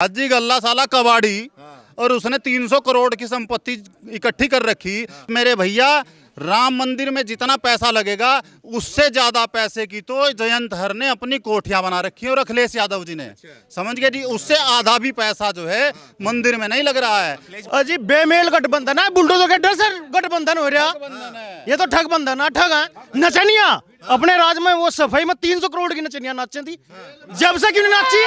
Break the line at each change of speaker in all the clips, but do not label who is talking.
हाजी गल्ला साला कबाड़ी और उसने 300 करोड़ की संपत्ति इकट्ठी कर रखी। मेरे भैया राम मंदिर में जितना पैसा लगेगा उससे ज्यादा पैसे की तो जयंत हर ने अपनी कोठियां बना रखी है और अखिलेश यादव जी ने, समझ गए जी, उससे आधा भी पैसा जो है मंदिर में नहीं लग रहा है।
अजी बेमेल गठबंधन है, बुलडोजर के डर से गठबंधन हो रहा, ये तो ठग बंधन है, ठग है। नचनिया अपने राज में वो सफाई में 300 करोड़ की नचनिया नाचे थी, जब से क्यों नहीं नाची,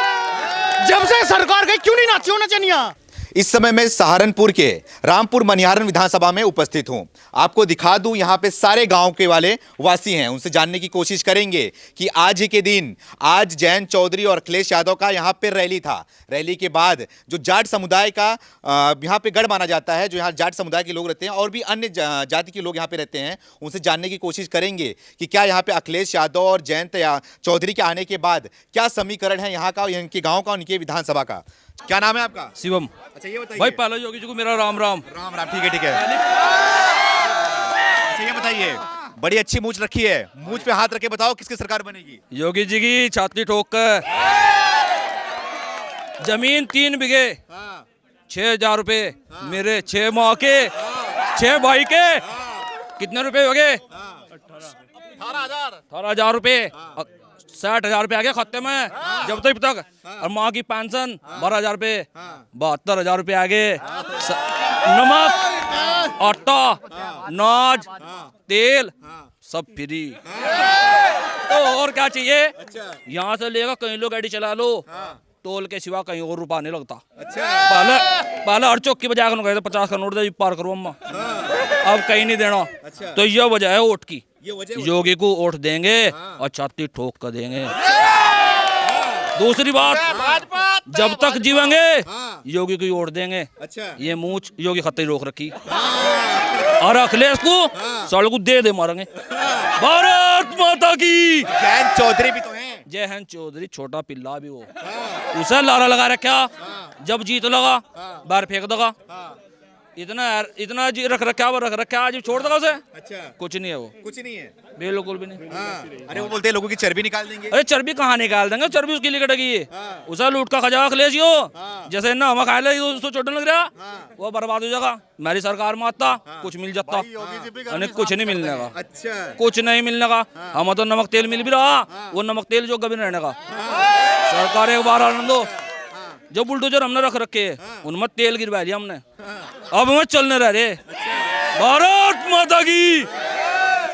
जब से सरकार गई क्यों नहीं नाची वो नचनिया।
इस समय मैं सहारनपुर के रामपुर मनिहारन विधानसभा में उपस्थित हूं। आपको दिखा दूं, यहां पे सारे गांव के वाले वासी हैं, उनसे जानने की कोशिश करेंगे कि आज ही के दिन आज जयंत चौधरी और अखिलेश यादव का यहां पे रैली था। रैली के बाद जो जाट समुदाय का यहां पे गढ़ माना जाता है, जो यहां जाट समुदाय के लोग रहते हैं और भी अन्य जाति के लोग यहां पे रहते हैं, उनसे जानने की कोशिश करेंगे कि क्या यहाँ पे अखिलेश यादव और जयंत चौधरी के आने के बाद क्या समीकरण है यहाँ का, इनके गाँव का, उनके विधानसभा का। क्या नाम है आपका?
शिवम।
अच्छा ये बताइए
भाई पहले योगी जी को मेरा राम राम।
राम राम, ठीक है ठीक है। अच्छा ये बताइए, बड़ी अच्छी मूंछ रखी है, मूंछ पे हाथ रख के बताओ किसकी सरकार बनेगी?
योगी जी की छाती ठोक कर। जमीन 3 बीघे 6,000 रुपए, मेरे 6 माह के 6 भाई के कितने रुपए हो गए? 18,000 रुपए। 60,000 रुपए आ गए खाते में जब तक। और माँ की पेंशन 12,000 रुपए, 72,000 रुपए आ गए। नमक, आटा, अनाज, तेल सब फ्री। तो और क्या चाहिए? यहाँ से लेकर कहीं लोग गाड़ी चला लो, टोल के सिवा कहीं और रुपया नहीं लगता। पहले हर चौक की बजाय 50 का नोट दे पार करो अम्मा, अब कहीं नहीं देना। तो यह वजह है वोट की, योगी को वोट देंगे और छाती ठोक कर देंगे। दूसरी बात, जब तक जीवेंगे योगी को वोट देंगे। ये मूंछ योगी खत्ते रोक रखी और अखिलेश को सड़क दे मारेंगे। भारत माता की।
जयंत चौधरी भी तो हैं।
जयंत चौधरी छोटा पिल्ला भी वो, उसे लारा लगा रखा, जब जीत लगा बाहर फेंक देगा। इतना रख रखा आज छोड़ देगा उसे।
अच्छा,
कुछ नहीं है वो,
कुछ नहीं है,
बिल्कुल भी नहीं।
अरे वो बोलते हैं लोगों की चर्बी निकाल देंगे।
अरे चर्बी कहाँ निकाल देंगे, चर्बी उसके लिए कटेगी। उसे लूट का खजा अखिलेश हो, जैसे ना हम खा ले उसको चोटने लग रहा, वो बर्बाद हो जाएगा। मेरी सरकार में आता कुछ मिल जाता, कुछ नहीं मिलने का।
अच्छा,
कुछ नहीं मिलने का। हम तो नमक तेल मिल भी रहा, वो नमक तेल जो कभी रहने का। सरकार एक बार आनंदो, जो बुलडोजर हमने रख रखे उनमें तेल गिरवा लिया हमने, अब हमें चलने रहे। भारत माता की।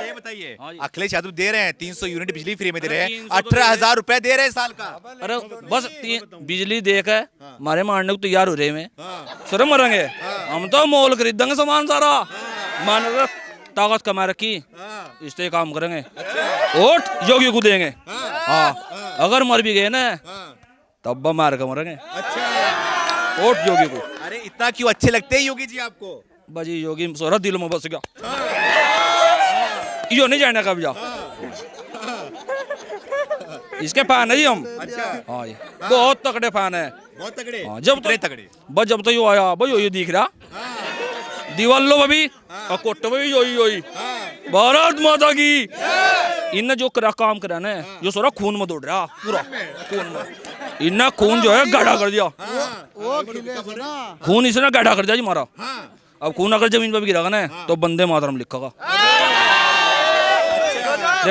बताइए, अखिलेश यादव दे रहे हैं 300 यूनिट बिजली फ्री में दे रहे हैं, 18,000 रुपए दे रहे हैं साल का।
अरे बस बिजली देकर हमारे मारने को तैयार हो रहे हैं, सर मरेंगे हम तो। मोल खरीदेंगे सामान सारा, मान ताकत कमा रखी, इससे काम करेंगे। वोट योगी को देंगे। हाँ, अगर मर भी गए ना तब मार कर मरेंगे।
अच्छा,
वोट योगी को।
अरे इतना क्यों अच्छे लगते हैं योगी जी आपको?
बाजी योगी सोरा दिल में बस गया, यो नहीं जाने का भैया, इसके फैन है हम।
अच्छा,
हाँ ये बहुत तगड़े फैन है,
बहुत तगड़े।
हाँ, जब
तगड़े
बस जब तो यो आया भाई यो दिख रहा दीवालो में भी और कोट्टे में भी योई। भारत माता की। इनने जो काम करा ना, जो सोरा खून में दौड़ रहा, पूरा खून में इन्हें खून जो है गाढ़ा कर दिया। खून इसने गाढ़ा कर दिया जी मारा। अब खून अगर जमीन पर भी गिरागा ना तो बंदे मातरम लिखेगा।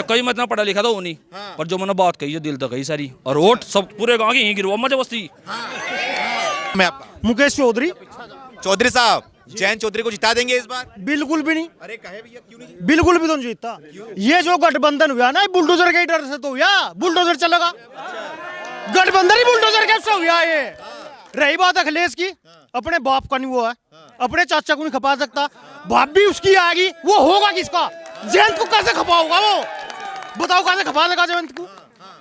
कहीं मैं इतना पढ़ा लिखा था वो नहीं, पर जो मैंने बात कही है दिल तक कही सारी, और वोट सब पूरे गाँव की यहीं गिरवा मजा बस्ती।
मैं आपका
मुकेश चौधरी।
चौधरी साहब, जयंत चौधरी को जिता देंगे इस बार?
बिल्कुल भी नहीं।
अरे कहे भैया क्यों नहीं?
बिल्कुल भी तो नहीं जीतता। ये जो गठबंधन हुआ ना बुलडोजर के डर से तो हुआ, बुलडोजर चलेगा। गठबंधन ही बुलडोजर कैसे हुआ? ये रही बात अखिलेश की, अपने बाप का नहीं हुआ है, अपने चाचा को नहीं खपा सकता, बाप भी उसकी आएगी, वो होगा किसका? जयंत को कैसे खपाऊंगा वो? बताओ कैसे खपा देगा जयंत को?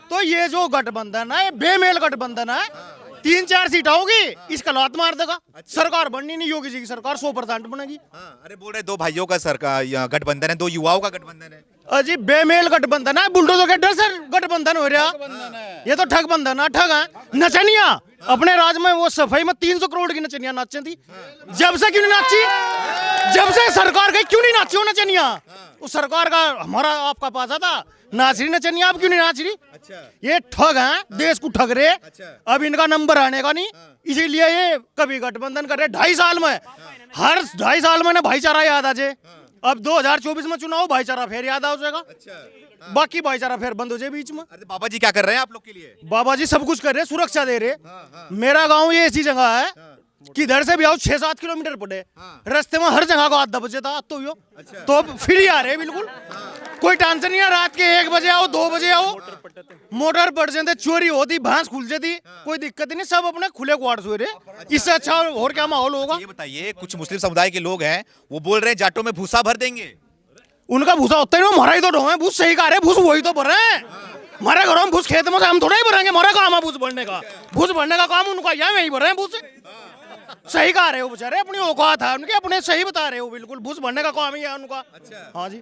तो ये जो गठबंधन है बेमेल गठबंधन है, 3-4 सीट होगी, इसका लात मार देगा। सरकार बननी नहीं, योगी जी की सरकार 100% बनेगी।
अरे बोल रहे 2 भाइयों का सरकार गठबंधन है, 2 युवाओं का गठबंधन है।
अजी बेमेल गठबंधन है, बुलडोजर के डर से गठबंधन हो रहा, ये तो ठग बंधन है, ठग है। नचनिया अपने राज में वो सफाई में 300 करोड़ की नचनिया नाचे थी, जब से क्यों नहीं नाची, जब से सरकार गई क्यों नहीं नाची वो नचनिया? उस सरकार का हमारा आपका पास था नाच रही नचनिया, आप क्यों नहीं नाच रही? ये ठग हैं, देश को ठग रहे। अब इनका नंबर आने का नहीं, इसीलिए ये कभी गठबंधन कर रहे। 2.5 साल में, हर 2.5 साल में ना भाईचारा याद आ जाए। अब 2024 में चुनाव, भाईचारा फिर याद आ जाएगा, बाकी भाईचारा फिर बंद हो जाए बीच में।
अरे बाबा जी क्या कर रहे हैं आप लोग के लिए?
बाबा जी सब कुछ कर रहे, सुरक्षा दे रहे। मेरा गांव ये ऐसी जगह है कि इधर से भी आओ 6-7 किलोमीटर पड़े, रास्ते में हर जगह को आधा बजे था तो फ्री आ रहे बिल्कुल, कोई टेंशन नहीं है। रात के 1 बजे आओ, 2 बजे आओ, मोटर पड़ जाते, चोरी होती, भैंस खुल जाती, कोई दिक्कत नहीं, सब अपने खुले क्वार्टर सो रहे। इससे अच्छा और क्या माहौल होगा?
ये बताइए, कुछ मुस्लिम समुदाय के लोग हैं, वो बोल रहे हैं जाटों में भूसा भर देंगे।
उनका भूसा होता है, हमारा ही तो ढोंगे, भूस सही कह रहे, भूस वही तो भर रहे हैं। हमारे घरों में भूस खेत में हम थोड़ा ही भरेंगे, हमारा काम है भूस भरने का। भूस भरने का काम उनका, यहाँ वही भर रहे हैं भूस। सही कह रहे हो बेचारे, अपनी औकात है उनके, अपने सही बता रहे हो बिल्कुल, भूस भरने का काम ही है उनका। हाँ जी।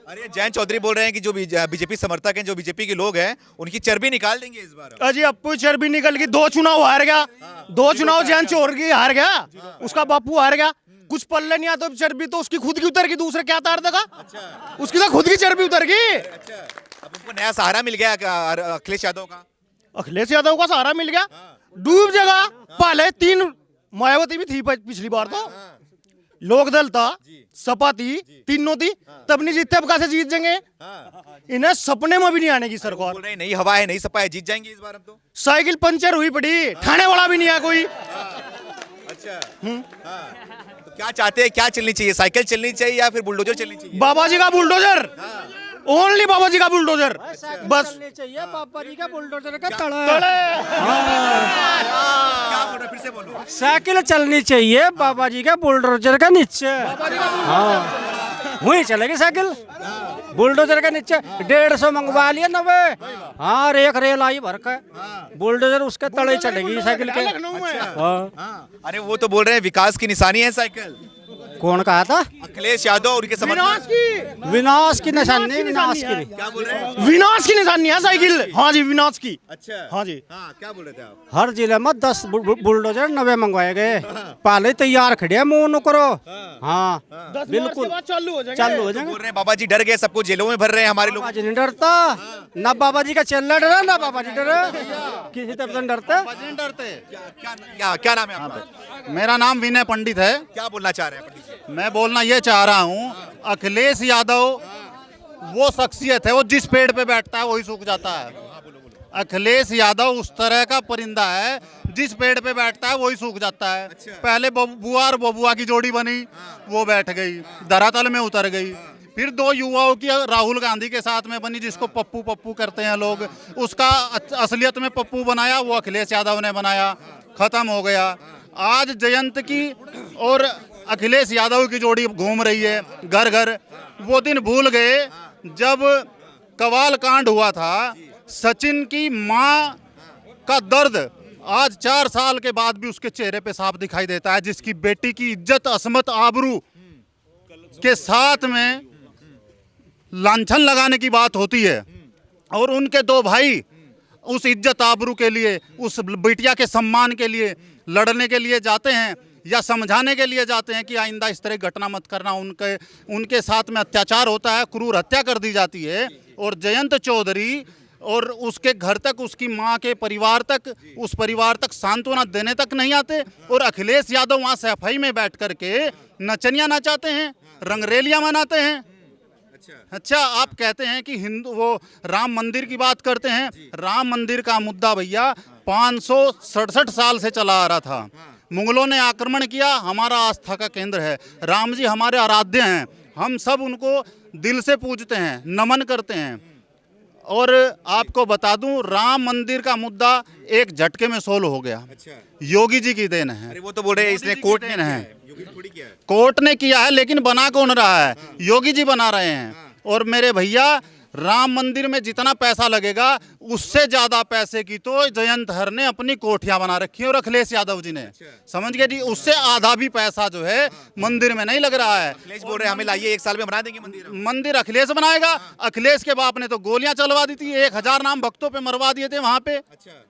अरे जयंत चौधरी बोल रहे हैं कि जो बीजेपी समर्थक हैं, जो बीजेपी के लोग हैं, उनकी चर्बी निकाल देंगे इस बार।
अजी अपू चर्बी निकल गई, 2 चुनाव हार गया, 2 चुनाव जयंत चौधरी हार गया, उसका बापू हार गया, कुछ पल्ले नहीं आता, चर्बी तो उसकी खुद की उतर गई, दूसरे क्या तार देगा? उसकी तो खुद की चर्बी उतर गई।
अब उनको नया सहारा मिल गया अखिलेश यादव का।
अखिलेश यादव का सहारा मिल गया, डूब जगह। पहले 3 मायावती भी थी पिछली बार, तो लोकदल था, सपा थी, तीनों थी, तब नहीं जीतते, अब कैसे जीत जाएंगे? इन्हें सपने में भी नहीं आने की सरकार।
बोल रहे हैं नई हवा है, नई सपा है, जीत जाएंगे इस बार हम तो।
साइकिल पंचर हुई पड़ी, ठाणे वाला भी नहीं है कोई।
अच्छा। तो क्या चाहते हैं, क्या चलनी चाहिए? साइकिल चलनी चाहिए या फिर बुलडोजर चलनी चाहिए?
बाबा जी का बुलडोजर, ओनली बाबा जी का बुलडोजर, बस
चाहिए बाबा जी का बुलडोजर का तड़ा।
क्या बोल रहे हैं? फिर से बोलो।
साइकिल चलनी चाहिए बाबा जी का बुलडोजर का नीचे। हाँ वही चलेगी साइकिल, बुलडोजर का नीचे। 150 मंगवा लिया 90। हाँ एक रेल आई भर का, बुलडोजर उसके तले चलेगी साइकिल के। हाँ।
अरे वो तो बोल रहे हैं विकास की निशानी है साइकिल।
कौन कहा था?
अखिलेश यादव और उनके समर्थक।
विनाश की निशानी, विनाश की नहीं।
क्या बोल रहे हैं?
विनाश की निशानी है साइकिल। हाँ जी, विनाश की।
अच्छा।
हाँ जी।
हाँ क्या बोल रहे थे आप?
हर जिले में 10 बुलडोजर 90 मंगवाए गए, पहले तैयार खड़े हैं, मुंह करो। हाँ बिल्कुल
चालू हो
चालू हो जाएंगे।
बोल रहे हैं बाबा जी डर गए, सबको जेलों में भर रहे हैं हमारे लोग।
बाबा जी नहीं डरता, ना बाबा जी का चेला डरा, ना बाबा जी डरा, किसी तरफ से डरते।
क्या नाम है आपका?
मेरा नाम विनय पंडित है।
क्या बोलना चाह रहे हैं पंडित जी?
मैं बोलना ये चाह रहा हूँ, अखिलेश यादव वो शख्सियत है, वो जिस पेड़ पे बैठता है वही सूख जाता है। अखिलेश यादव उस तरह का परिंदा है, जिस पेड़ पे बैठता है वही सूख जाता है। पहले बुआ और बबुआ की जोड़ी बनी, वो बैठ गई, धरातल में उतर गई। फिर 2 युवाओं की राहुल गांधी के साथ में बनी, जिसको पप्पू पप्पू करते हैं लोग, उसका असलियत में पप्पू बनाया, वो अखिलेश यादव ने बनाया, खत्म हो गया। आज जयंत की और अखिलेश यादव की जोड़ी घूम रही है घर घर। वो दिन भूल गए जब कवाल कांड हुआ था, सचिन की माँ का दर्द आज 4 साल के बाद भी उसके चेहरे पे साफ दिखाई देता है, जिसकी बेटी की इज्जत, असमत, आबरू के साथ में लांछन लगाने की बात होती है, और उनके 2 भाई उस इज्जत आबरू के लिए, उस बिटिया के सम्मान के लिए लड़ने के लिए जाते हैं, या समझाने के लिए जाते हैं कि आइंदा इस तरह घटना मत करना। उनके साथ में अत्याचार होता है, क्रूर हत्या कर दी जाती है, और जयंत चौधरी और उसके घर तक, उसकी माँ के परिवार तक, उस परिवार तक सांत्वना देने तक नहीं आते। और अखिलेश यादव वहाँ सफाई में बैठ करके नचनियाँ नचाते हैं, रंगरेलियाँ मनाते हैं। अच्छा, आप कहते हैं कि हिंदू, वो राम मंदिर की बात करते हैं। राम मंदिर का मुद्दा भैया 567 साल से चला आ रहा था। मुगलों ने आक्रमण किया, हमारा आस्था का केंद्र है, राम जी हमारे आराध्य हैं, हम सब उनको दिल से पूजते हैं, नमन करते हैं। और आपको बता दूं, राम मंदिर का मुद्दा एक झटके में सोल्व हो गया। योगी जी की देन है।
अरे वो तो बोल रहे हैं इसने कोर्ट ने
है,
किया है।
कोर्ट ने किया है, लेकिन बना कौन रहा है? योगी जी बना रहे हैं। और मेरे भैया, राम मंदिर में जितना पैसा लगेगा उससे ज्यादा पैसे की तो जयंत हर ने अपनी कोठियां बना रखी है, और अखिलेश यादव जी ने, समझ गए जी, उससे आधा भी पैसा जो है मंदिर में नहीं लग रहा है।
अखिलेश बोल रहे हैं हमें लाइए, 1 साल में बना देंगे मंदिर।
मंदिर अखिलेश बनाएगा। अखिलेश के बाप ने तो गोलियां चलवा दी थी, 1000 नाम भक्तों पे मरवा दिए थे वहां पे।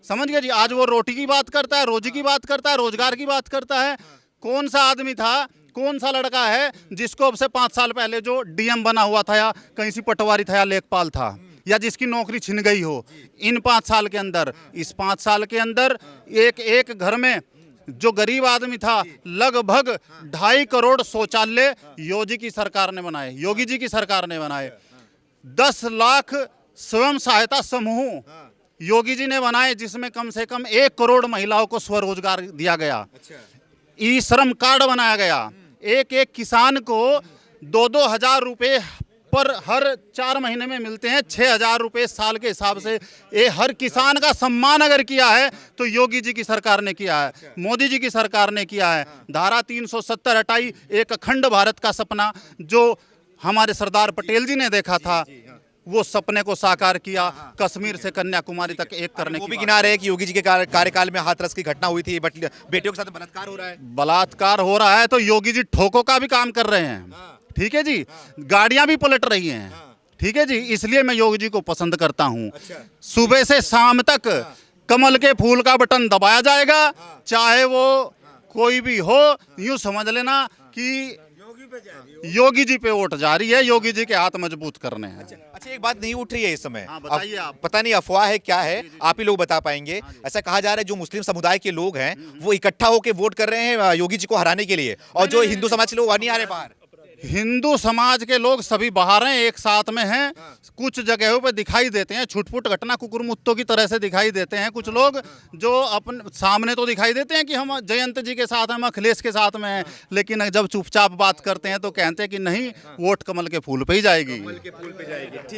समझ गए जी। आज वो रोटी की बात करता है, रोजी की बात करता है, रोजगार की बात करता है। कौन सा आदमी था, कौन सा लड़का है जिसको अब से 5 साल पहले जो डीएम बना हुआ था, या कहीं सी पटवारी था, या लेखपाल था, या जिसकी नौकरी छिन गई हो, इन 5 साल के अंदर, इस 5 साल के अंदर एक एक घर में जो गरीब आदमी था लगभग 2.5 करोड़ शौचालय योगी की सरकार ने बनाए, योगी जी की सरकार ने बनाए। 10 लाख स्वयं सहायता समूह योगी जी ने बनाए, जिसमें कम से कम 1 करोड़ महिलाओं को स्वरोजगार दिया गया। ई श्रम कार्ड बनाया गया, एक एक किसान को 2-2 हजार रुपये पर हर 4 महीने में मिलते हैं, 6,000 रुपये साल के हिसाब से। ये हर किसान का सम्मान अगर किया है तो योगी जी की सरकार ने किया है, मोदी जी की सरकार ने किया है। धारा 370 हटाई, एक अखंड भारत का सपना जो हमारे सरदार पटेल जी ने देखा था, वो सपने को साकार किया। कश्मीर से कन्याकुमारी तक एक करने
वो
की
भी गिना रहे हैं कि योगी जी के कार्यकाल में हाथरस की घटना हुई थी, बट बेटियों के साथ बलात्कार हो रहा है।
बलात्कार हो रहा है तो योगी जी ठोकों का भी काम कर रहे हैं, ठीक है जी। गाड़ियां भी पलट रही हैं, ठीक है जी। इसलिए मैं योगी जी को पसंद करता हूं। सुबह से शाम तक कमल के फूल का बटन दबाया जाएगा, चाहे वो कोई भी हो। यूं समझ लेना कि योगी जी पे वोट जारी है, योगी जी के हाथ मजबूत करने हैं।
अच्छा, एक बात नहीं उठ रही है इस समय,
हाँ, बताइए आप।
पता नहीं अफवाह है क्या है, आप ही लोग बता पाएंगे। ऐसा कहा जा रहा है जो मुस्लिम समुदाय के लोग हैं वो इकट्ठा होकर वोट कर रहे हैं योगी जी को हराने के लिए, और जो हिंदू समाज के लोग वह नहीं आ रहे बाहर।
हिंदू समाज के लोग सभी बाहर हैं, एक साथ में हैं। कुछ जगहों पे दिखाई देते हैं छुटपुट घटना, कुकुर मुत्तों की तरह से दिखाई देते हैं कुछ लोग, जो अपने सामने तो दिखाई देते हैं कि हम जयंत जी के साथ हैं, हम अखिलेश के साथ में हैं, लेकिन जब चुपचाप बात करते हैं तो कहते हैं कि नहीं, वोट कमल के फूल पे ही जाएगी।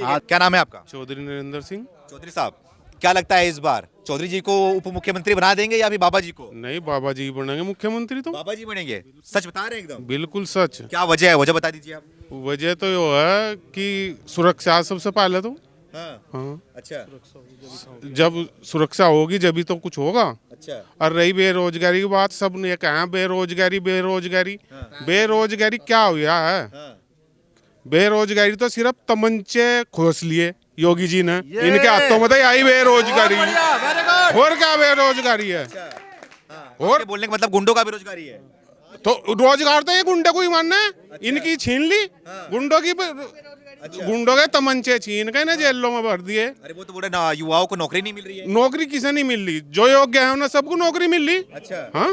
हाँ, क्या नाम है आपका?
चौधरी नरेंद्र सिंह।
चौधरी साहब, क्या लगता है इस बार चौधरी जी को उप मुख्यमंत्री बना देंगे या फिर बाबा जी को?
नहीं, बाबा जी बनेंगे मुख्यमंत्री। तो
बाबा जी बनेंगे, सच बता रहे हैं एकदम?
बिल्कुल सच।
क्या वजह है, वजह बता दीजिए आप।
वजह तो ये है कि सुरक्षा सबसे पहले तो।
हाँ, अच्छा
जब सुरक्षा होगी जब तो कुछ होगा।
अच्छा,
और रही बेरोजगारी की बात, सब ने कहा बेरोजगारी बेरोजगारी। बेरोजगारी क्या हुआ है? बेरोजगारी तो सिर्फ तमंचे खोस लिए योगी जी ने, इनके हाथों में तो आई बेरोजगारी। और क्या बेरोजगारी है?
और बोलने का मतलब गुंडों का बेरोजगारी है।
तो रोजगार तो ये गुंडे को ही मानना है, इनकी छीन ली गुंडों की। गुंडों के तमंचे छीन के ना जेलों में भर दिए।
अरे वो तो बोले ना, युवाओं को नौकरी नहीं मिल रही है।
नौकरी किसे नहीं मिल रही? जो योग्य है उन्हें सबको नौकरी मिल रही।
अच्छा,
हाँ,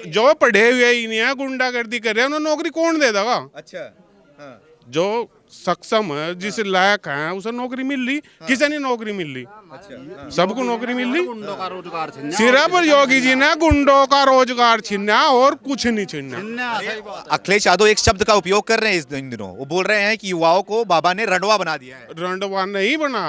जो पढ़े हुए ही नहीं है, गुंडागर्दी कर रहे हैं, उन्हें नौकरी कौन दे देगा?
अच्छा, हाँ,
जो सक्षम है, जिस लायक है, उसे नौकरी मिल रही। किसे नहीं नौकरी मिल रही? सबको नौकरी मिल रही।
गुंडों का रोजगार छीनना,
सिर्फ योगी जी ने गुंडों का रोजगार छीनना और कुछ नहीं छीनना।
अखिलेश यादव एक शब्द का उपयोग कर रहे हैं इन दिनों, वो बोल रहे हैं कि युवाओं को बाबा ने रंडवा बना दिया है।
रंडवा नहीं बना।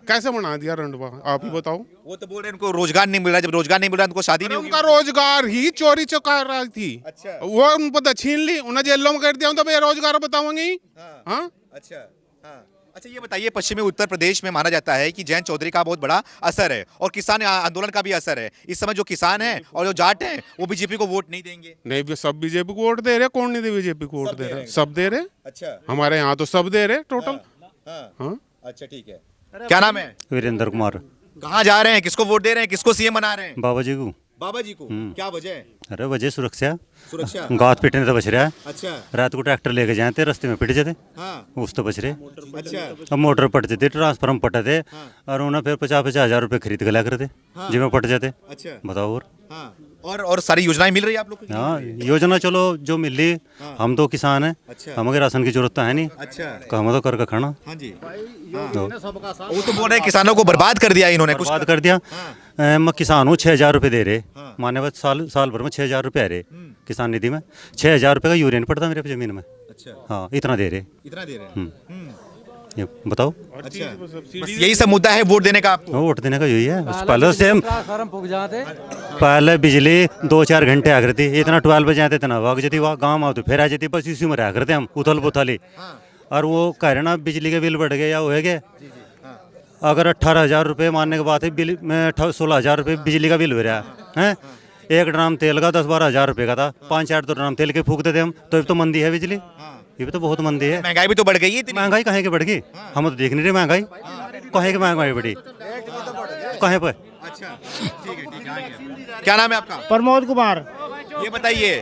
कैसे बना दिया रंडवा, आप ही बताओ।
वो तो बोल रहे हैं उनको रोजगार नहीं मिल रहा, जब रोजगार नहीं मिल रहा उनको शादी नहीं होगी।
उनका रोजगार ही चोरी चकारी थी।
अच्छा,
वो उन पता छीन ली, उन्हें जेलों में कर दिया, तो बेरोजगार बताओगे ही। हाँ,
अच्छा, हाँ। अच्छा, ये बताइए, पश्चिमी उत्तर प्रदेश में माना जाता है कि जयंत चौधरी का बहुत बड़ा असर है और किसान आंदोलन का भी असर है। इस समय जो किसान हैं और जो जाट हैं वो बीजेपी को वोट नहीं देंगे।
नहीं, सब बीजेपी को वोट दे रहे। कौन नहीं दे बीजेपी को वोट दे रहे? सब दे रहे।
अच्छा,
हमारे यहाँ तो सब दे रहे टोटल। हाँ,
अच्छा, ठीक है। क्या नाम है?
वीरेंद्र कुमार।
कहाँ जा रहे हैं, किसको वोट दे रहे हैं, किसको सीएम बना रहे हैं?
बाबा जी को।
बाबा जी को। क्या वजह है?
अरे वजह सुरक्षा।
सुरक्षा।
गात पीटने तो बच रहा है।
अच्छा,
रात को ट्रैक्टर लेके जाए थे, रास्ते में पिट जाते,
हाँ,
उस तो बच रहे।
अच्छा,
अब मोटर पट जाते, ट्रांसफार्म पटे थे, और उन्हें फिर 50-50 हजार रुपये खरीद के ला करते, जिसमें पट जाते।
अच्छा,
बताओ। और
हाँ, और सारी योजनाएं मिल रही है आप लोग को?
हाँ, योजना चलो जो मिल रही। हम तो किसान हैं,
अच्छा,
हमें राशन की जरूरत तो है नहीं।
अच्छा,
हम तो करके खाना।
हाँ जी, वो तो बोल रहे हैं किसानों को बर्बाद कर दिया इन्होंने, कुछ
बात कर दिया। मैं किसान हूँ, 6,000 रुपये दे रहे, माने बस साल भर में 6,000 रुपये आ रहे किसान निधि में। 6,000 रुपये का यूरिया नहीं पड़ता मेरे पे जमीन में।
अच्छा,
हाँ, इतना दे रहे।
इतना दे रहे हैं।
ये बताओ।
अच्छा, बस यही सब मुद्दा है वोट देने का आपको?
वोट देने का यही है। पहले से पहले बिजली 2-4 घंटे आ करती, इतना 12 बजे आते, इतना भाग जाती, वहाँ गाँव आओ तो फिर आ जाती, बस इसी में रहा करते हम उथल पुथल। और वो कह रहे ना बिजली के बिल बढ़ गए या हो गए। अगर 18,000 रुपये मानने के बाद बिल में 16,000 रुपये बिजली का बिल हो रहा है। एक ड्राम तेल का 10-12 हजार रुपये का था, 5-4 तो ड्राम तेल के फूक देते हम, तो तो मंदी है बिजली। ये भी तो बहुत मंदी है।
महंगाई भी तो बढ़ गई है।
महंगाई कहाँ की बढ़ गई? हम तो देख नहीं रहे महंगाई कहाँ की महंगाई बढ़ी, कहाँ पर।
अच्छा, ठीक है, ठीक है। क्या नाम है आपका?
प्रमोद कुमार।
ये बताइए,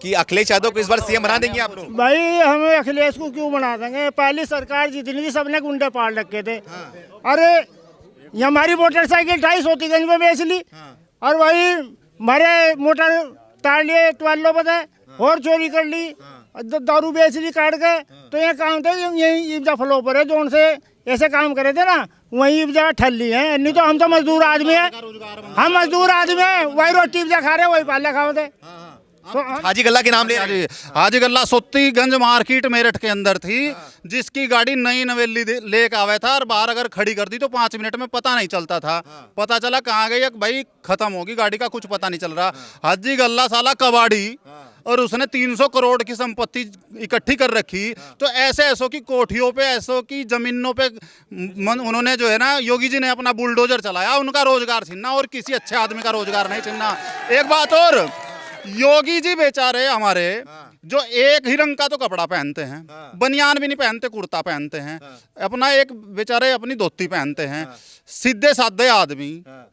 कि अखिलेश यादव को इस बार सीएम बना देंगे आप लोग?
भाई हमें अखिलेश को क्यों बना देंगे, पहली सरकार जितनी थी सबने गुंडे पाल रखे थे। अरे ये हमारी मोटरसाइकिल 250 में बेच ली और वही हमारे मोटर तार लिए 12 बजे और चोरी कर ली, दारू बेच ली काट के। तो ये काम थे यही ईब्जा फलो पर है जो उनसे ऐसे काम करे थे ना, वही ईब्जा ठल ली है। नहीं तो हम तो मजदूर आदमी है, हम मजदूर आदमी है, वही रोटी ईब्जा खा रहे वही पाले खाओ थे। तो
हाजी गल्ला के नाम ले रहे हैं।
हाजी गल्ला सोत्तीगंज मार्केट मेरठ के अंदर थी, जिसकी गाड़ी नई नवेली लेके आवे था और बाहर अगर खड़ी कर दी तो 5 मिनट में पता नहीं चलता था। पता चला कहाँ गई भाई, खत्म होगी गाड़ी का, कुछ पता नहीं चल रहा। हाजी गल्ला साला कबाड़ी और उसने 300 करोड़ की संपत्ति इकट्ठी कर रखी। तो ऐसे ऐसों की कोठियों पे, ऐसों की जमीनों पे उन्होंने जो है ना, योगी जी ने अपना बुलडोजर चलाया। उनका रोजगार छीनना और किसी अच्छे आदमी का रोजगार नहीं छीनना। एक बात और, योगी जी बेचारे हमारे जो एक ही रंग का तो कपड़ा पहनते हैं, बनियान भी नहीं पहनते, कुर्ता पहनते हैं, अपना एक बेचारे अपनी धोती पहनते हैं, सीधे साधे आदमी,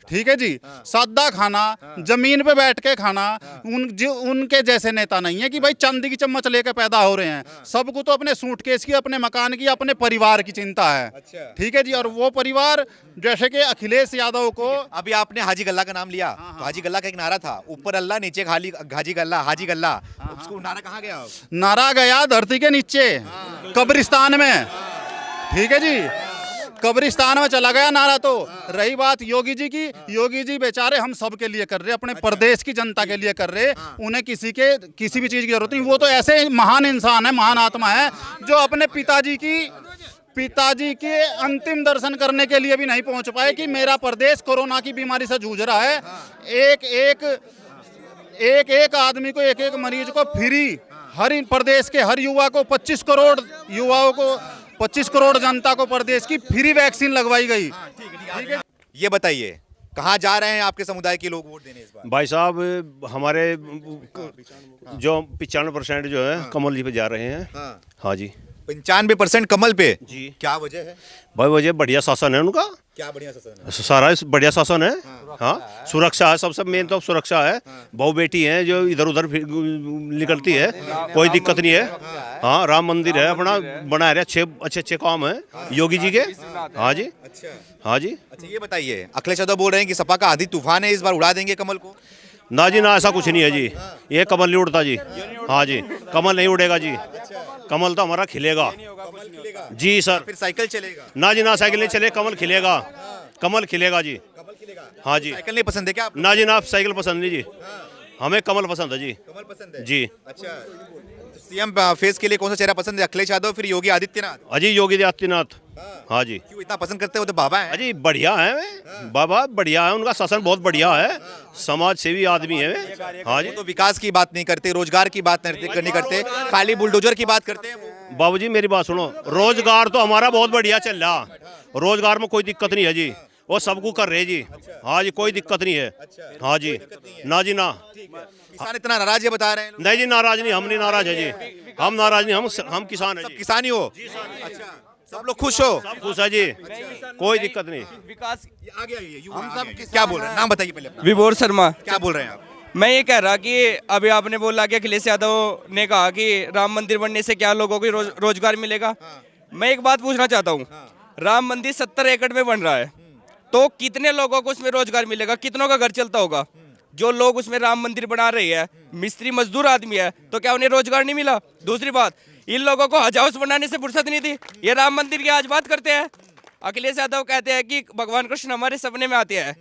ठीक है जी, सादा खाना, जमीन पे बैठ के खाना। उनके जैसे नेता नहीं है कि भाई चांदी की चम्मच लेके पैदा हो रहे हैं। सबको तो अपने सूटकेस की, अपने मकान की, अपने परिवार की चिंता है, ठीक है जी। और वो परिवार जैसे कि अखिलेश यादव को,
अभी आपने हाजी गल्ला का नाम लिया, तो हाजी गल्ला का एक नारा था, ऊपर अल्लाह नीचे खाली हाजी गल्ला, हाजी गल्ला। उसको नारा कहाँ गया?
नारा गया धरती के नीचे, कब्रिस्तान में, ठीक है जी, कब्रिस्तान में चला गया नारा। तो रही बात योगी जी की, योगी जी बेचारे हम सब के लिए कर रहे, अपने प्रदेश की जनता के लिए कर रहे। उन्हें किसी भी चीज की जरूरत नहीं। वो तो ऐसे महान इंसान है, महान आत्मा है, जो अपने पिताजी के अंतिम दर्शन करने के लिए भी नहीं पहुंच पाए कि मेरा प्रदेश कोरोना की बीमारी से जूझ रहा है। एक आदमी को, एक मरीज को फ्री, हर प्रदेश के हर युवा को 25 करोड़ युवाओं को, 25 करोड़ जनता को प्रदेश की फ्री वैक्सीन लगवाई गई। ठीक है।
ये बताइए कहाँ जा रहे हैं आपके समुदाय के लोग वोट देने इस बार?
भाई साहब हमारे जो 95% जो है कमल जी पे जा रहे हैं। हाँ जी,
95% कमल पे
जी।
क्या वजह है
भाई वजह बढ़िया शासन है उनका,
क्या बढ़िया शासन है?
सारा बढ़िया शासन है। हाँ, सुरक्षा है, सबसे मेन तो सुरक्षा है। बहू बेटी है जो इधर उधर निकलती है, कोई दिक्कत नहीं है। हाँ, राम मंदिर है अपना बना रहे, अच्छे काम है योगी जी के। हाँ जी, हाँ जी।
अच्छा ये बताइए, अखिलेश यादव बोल रहे हैं कि सपा का आधी तूफान है, इस बार उड़ा देंगे कमल को।
ना जी ना, ऐसा कुछ नहीं है जी, ये कमल नहीं उड़ता जी। हाँ जी, कमल नहीं उड़ेगा जी, कमल तो हमारा खिलेगा जी सर।
फिर साइकिल चलेगा?
ना जी ना, साइकिल नहीं चले, कमल खिलेगा, कमल खिलेगा जी। हाँ जी।
साइकिल नहीं पसंद है क्या?
ना जी ना, साइकिल पसंद नहीं जी, हमें कमल पसंद है जी।
कमल पसंद है
जी।
अच्छा, सीएम फेस के लिए कौन सा चेहरा पसंद है, अखिलेश यादव फिर योगी आदित्यनाथ?
अजी योगी आदित्यनाथ। हाँ जी।
क्यों इतना पसंद करते हो? तो बाबा है।
अजी बढ़िया है बाबा, बढ़िया है, उनका शासन बहुत बढ़िया है, समाज सेवी आदमी है। हाँ जी।
तो विकास की बात नहीं करते, रोजगार की बात नहीं करते, खाली बुलडोजर की बात करते हैं।
बाबूजी मेरी बात सुनो, रोजगार तो हमारा बहुत बढ़िया चल रहा, रोजगार में कोई दिक्कत नहीं है जी, वो सबको कर रहे जी। हाँ जी, कोई दिक्कत नहीं है। हाँ जी, ना जी ना।
किसान इतना नाराज है बता रहे हैं?
नहीं जी, नाराज नहीं, हम नहीं नाराज है जी, हम नाराज नहीं, हम किसान है जी।
किसान ही हो? अच्छा, सब लोग खुश हो?
सब खुश है जी, कोई दिक्कत नहीं।
विकास
आगे आइए, हम सब क्या बोल रहे हैं, नाम बताइए पहले अपना।
विभोर शर्मा।
क्या बोल रहे हैं आप?
मैं ये कह रहा कि अभी आपने बोला कि अखिलेश यादव ने कहा कि राम मंदिर बनने से क्या लोगों को रोजगार मिलेगा। मैं एक बात पूछना चाहता हूँ, राम मंदिर 70 एकड़ में बन रहा है, तो कितने लोगों को उसमें रोजगार मिलेगा, कितनों का घर चलता होगा? जो लोग उसमें राम मंदिर बना रहे हैं मिस्त्री मजदूर आदमी है, तो क्या उन्हें रोजगार नहीं मिला? दूसरी बात, इन लोगों को हज हाउस बनाने से फुर्सत नहीं थी, ये राम मंदिर की आज बात करते हैं। अखिलेश यादव कहते हैं कि भगवान कृष्ण हमारे सपने में आते हैं।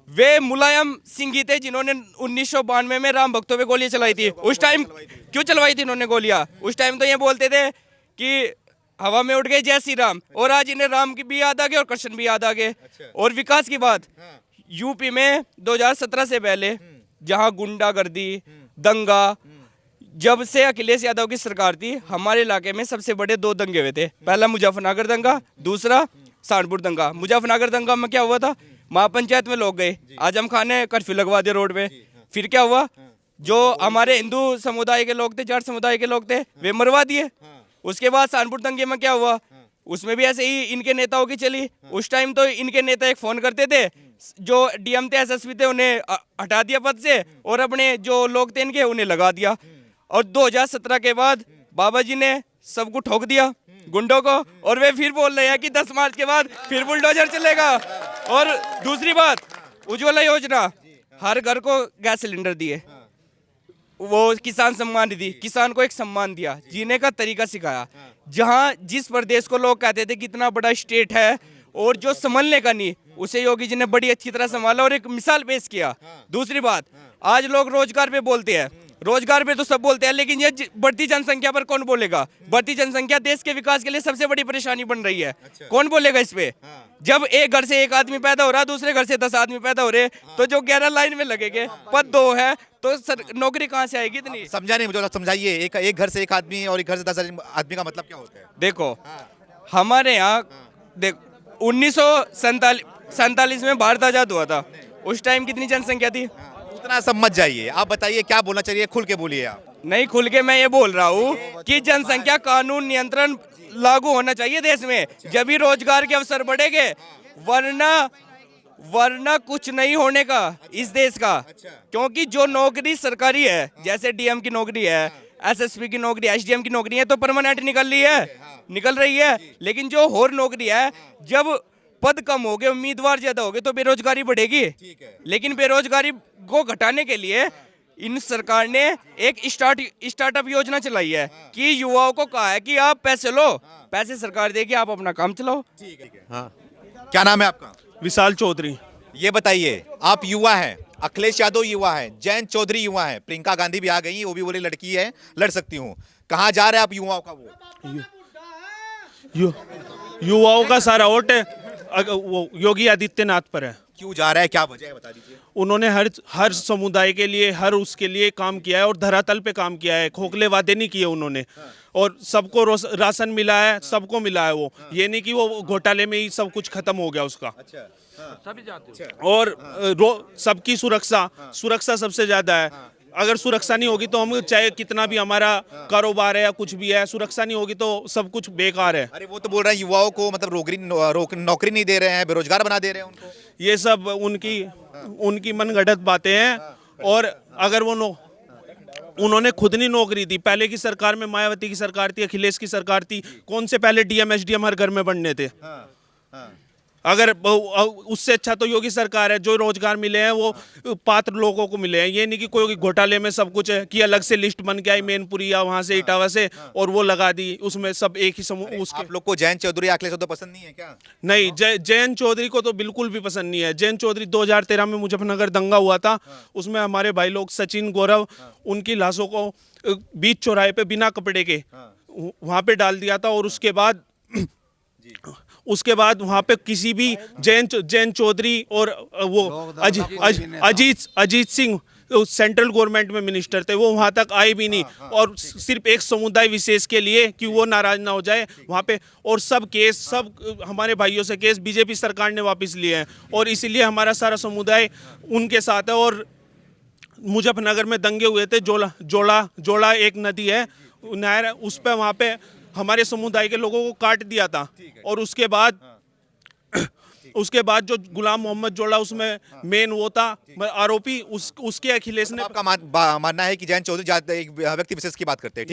वे मुलायम सिंह ही थे जिन्होंने 1992 में राम भक्तों पे गोलियां चलाई थी। उस टाइम क्यों चलवाई थी इन्होंने गोलियां? उस टाइम तो ये बोलते थे कि हवा में उड़ गए जय श्री राम, और आज इन्हें राम की भी याद आ गई और कृष्ण भी याद आ गए। और विकास की बात, यूपी में 2017 से पहले जहां गुंडागर्दी, दंगा, जब से अखिलेश यादव की सरकार थी, हमारे इलाके में सबसे बड़े 2 दंगे हुए थे। पहला मुजफ्फरनगर दंगा, दूसरा सहारनपुर दंगा। मुजफ्फरनगर दंगा में क्या हुआ था, महापंचायत में लोग गए, आजम खान ने कर्फ्यू लगवा दिया रोड पे। फिर क्या हुआ, जो हमारे हिंदू समुदाय के लोग थे, जाट समुदाय के लोग थे, वे मरवा दिए। उसके बाद सहारनपुर दंगे में क्या हुआ, उसमें भी ऐसे ही इनके नेताओं की चली। उस टाइम तो इनके नेता एक फोन करते थे, जो डीएम थे, एसएसपी थे, उन्हें हटा दिया पद से, और अपने जो लोग थे इनके उन्हें लगा दिया। और 2017 के बाद बाबा जी ने सबको ठोक दिया गुंडों को, और वे फिर बोल रहे हैं कि 10 मार्च के बाद फिर बुलडोजर चलेगा। और दूसरी बात, उज्ज्वला योजना, हर घर को गैस सिलेंडर दिए, वो किसान सम्मान निधि, किसान को एक सम्मान दिया, जीने का तरीका सिखाया। जहां जिस प्रदेश को लोग कहते थे कि इतना बड़ा स्टेट है और जो संभलने का नहीं, उसे योगी जी ने बड़ी अच्छी तरह संभाला और एक मिसाल पेश किया। दूसरी बात, आज लोग रोजगार पे बोलते हैं, रोजगार पे तो सब बोलते हैं, लेकिन ये बढ़ती जनसंख्या पर कौन बोलेगा? बढ़ती जनसंख्या देश के विकास के लिए सबसे बड़ी परेशानी बन रही है। कौन बोलेगा इस पे? जब एक घर से एक आदमी पैदा हो रहा है, दूसरे घर से 10 आदमी पैदा हो रहे, तो जो 11 लाइन में लगेंगे, पद 2 है, तो नौकरी कहाँ से आएगी इतनी?
समझा नहीं, मुझे समझाइए। एक घर से एक आदमी और एक घर से 10 आदमी का मतलब क्या होता है?
देखो, हमारे यहाँ देख 1947 में भारत आजाद हुआ था, उस टाइम कितनी जनसंख्या थी?
उतना सब मत जाइए, आप बताइए क्या बोलना चाहिए, खुल के बोलिए आप।
नहीं, खुल के मैं ये बोल रहा हूँ कि जनसंख्या कानून नियंत्रण लागू होना चाहिए देश में, जब भी रोजगार के अवसर बढ़ेंगे, वरना कुछ नहीं होने का इस देश का। क्योंकि जो नौकरी सरकारी है, जैसे डीएम की नौकरी है, एसएसपी की नौकरी, एसडीएम की नौकरी है, तो परमानेंट निकल रही है। लेकिन जो और नौकरी है, जब पद कम हो गए, उम्मीदवार ज्यादा हो गए, तो बेरोजगारी बढ़ेगी। लेकिन बेरोजगारी को घटाने के लिए इन सरकार ने एक स्टार्टअप योजना चलाई है कि युवाओं को कहा है कि आप पैसे लो, पैसे सरकार देगी, आप अपना काम चलाओ।
हाँ, क्या नाम है आपका?
विशाल चौधरी।
ये बताइए, आप युवा हैं, अखिलेश यादव युवा है, जयंत चौधरी युवा है, प्रियंका गांधी भी आ गई, वो भी बोली लड़की है, लड़ सकती हूँ। कहाँ जा रहे हैं आप युवाओं का वोट?
युवाओं का सारा वोट वो योगी आदित्यनाथ पर है।
क्यों जा रहा है, क्या वजह है, बता दीजिए।
उन्होंने हर समुदाय के लिए, हर उसके लिए काम किया है और धरातल पे काम किया है, खोखले वादे नहीं किए उन्होंने, और सबको राशन मिला है, सबको मिला है। वो ये नहीं कि वो घोटाले में ही सब कुछ खत्म हो गया उसका। और सबकी सुरक्षा सबसे ज्यादा है। अगर सुरक्षा नहीं होगी तो हम चाहे कितना भी हमारा कारोबार है या कुछ भी है, सुरक्षा नहीं होगी तो सब कुछ बेकार है।
अरे वो तो बोल रहे हैं युवाओं को मतलब नौकरी नहीं दे रहे हैं, बेरोजगार बना दे रहे हैं उनको।
ये सब उनकी मनगढ़ंत बातें हैं। और अगर उन्होंने खुद नहीं नौकरी दी, पहले की सरकार में मायावती की सरकार थी, अखिलेश की सरकार थी, कौन से पहले डीएम एसडीएम हर घर में बनने थे? अगर उससे अच्छा तो योगी सरकार है, जो रोजगार मिले हैं वो पात्र लोगों को मिले हैं। ये नहीं कि कोई घोटाले में सब कुछ है कि अलग से लिस्ट बन के आई मैनपुरी या वहां से इटावा से और वो लगा दी, उसमें सब एक ही समूह। उसके
आप लोग को जयंत चौधरी, अखिलेश यादव पसंद नहीं है क्या?
नहीं, जयंत चौधरी को तो बिल्कुल भी पसंद नहीं है। जयंत चौधरी 2013 में मुजफ्फरनगर दंगा हुआ था, उसमें हमारे भाई लोग सचिन, गौरव, उनकी लाशों को बीच चौराहे पे बिना कपड़े के वहां पे डाल दिया था। और उसके बाद वहाँ पे किसी भी जयंत चौधरी और वो अजीत सिंह सेंट्रल गवर्नमेंट में मिनिस्टर थे, वो वहाँ तक आए भी नहीं। और सिर्फ एक समुदाय विशेष के लिए कि वो नाराज ना हो जाए वहाँ पे। और सब हमारे भाइयों से केस बीजेपी सरकार ने वापस लिए हैं और इसीलिए हमारा सारा समुदाय उनके साथ है। और मुजफ्फरनगर में दंगे हुए थे, जोड़ा एक नदी है, नहर, उस पर वहाँ पे हमारे समुदाय के लोगों को काट दिया था। और उसके बाद जो गुलाम मोहम्मद जोड़ा उसमें मेन वो था आरोपी, उसके अखिलेश ने।
आपका मानना है कि जयंत चौधरी एक व्यक्ति विशेष की बात करते हैं?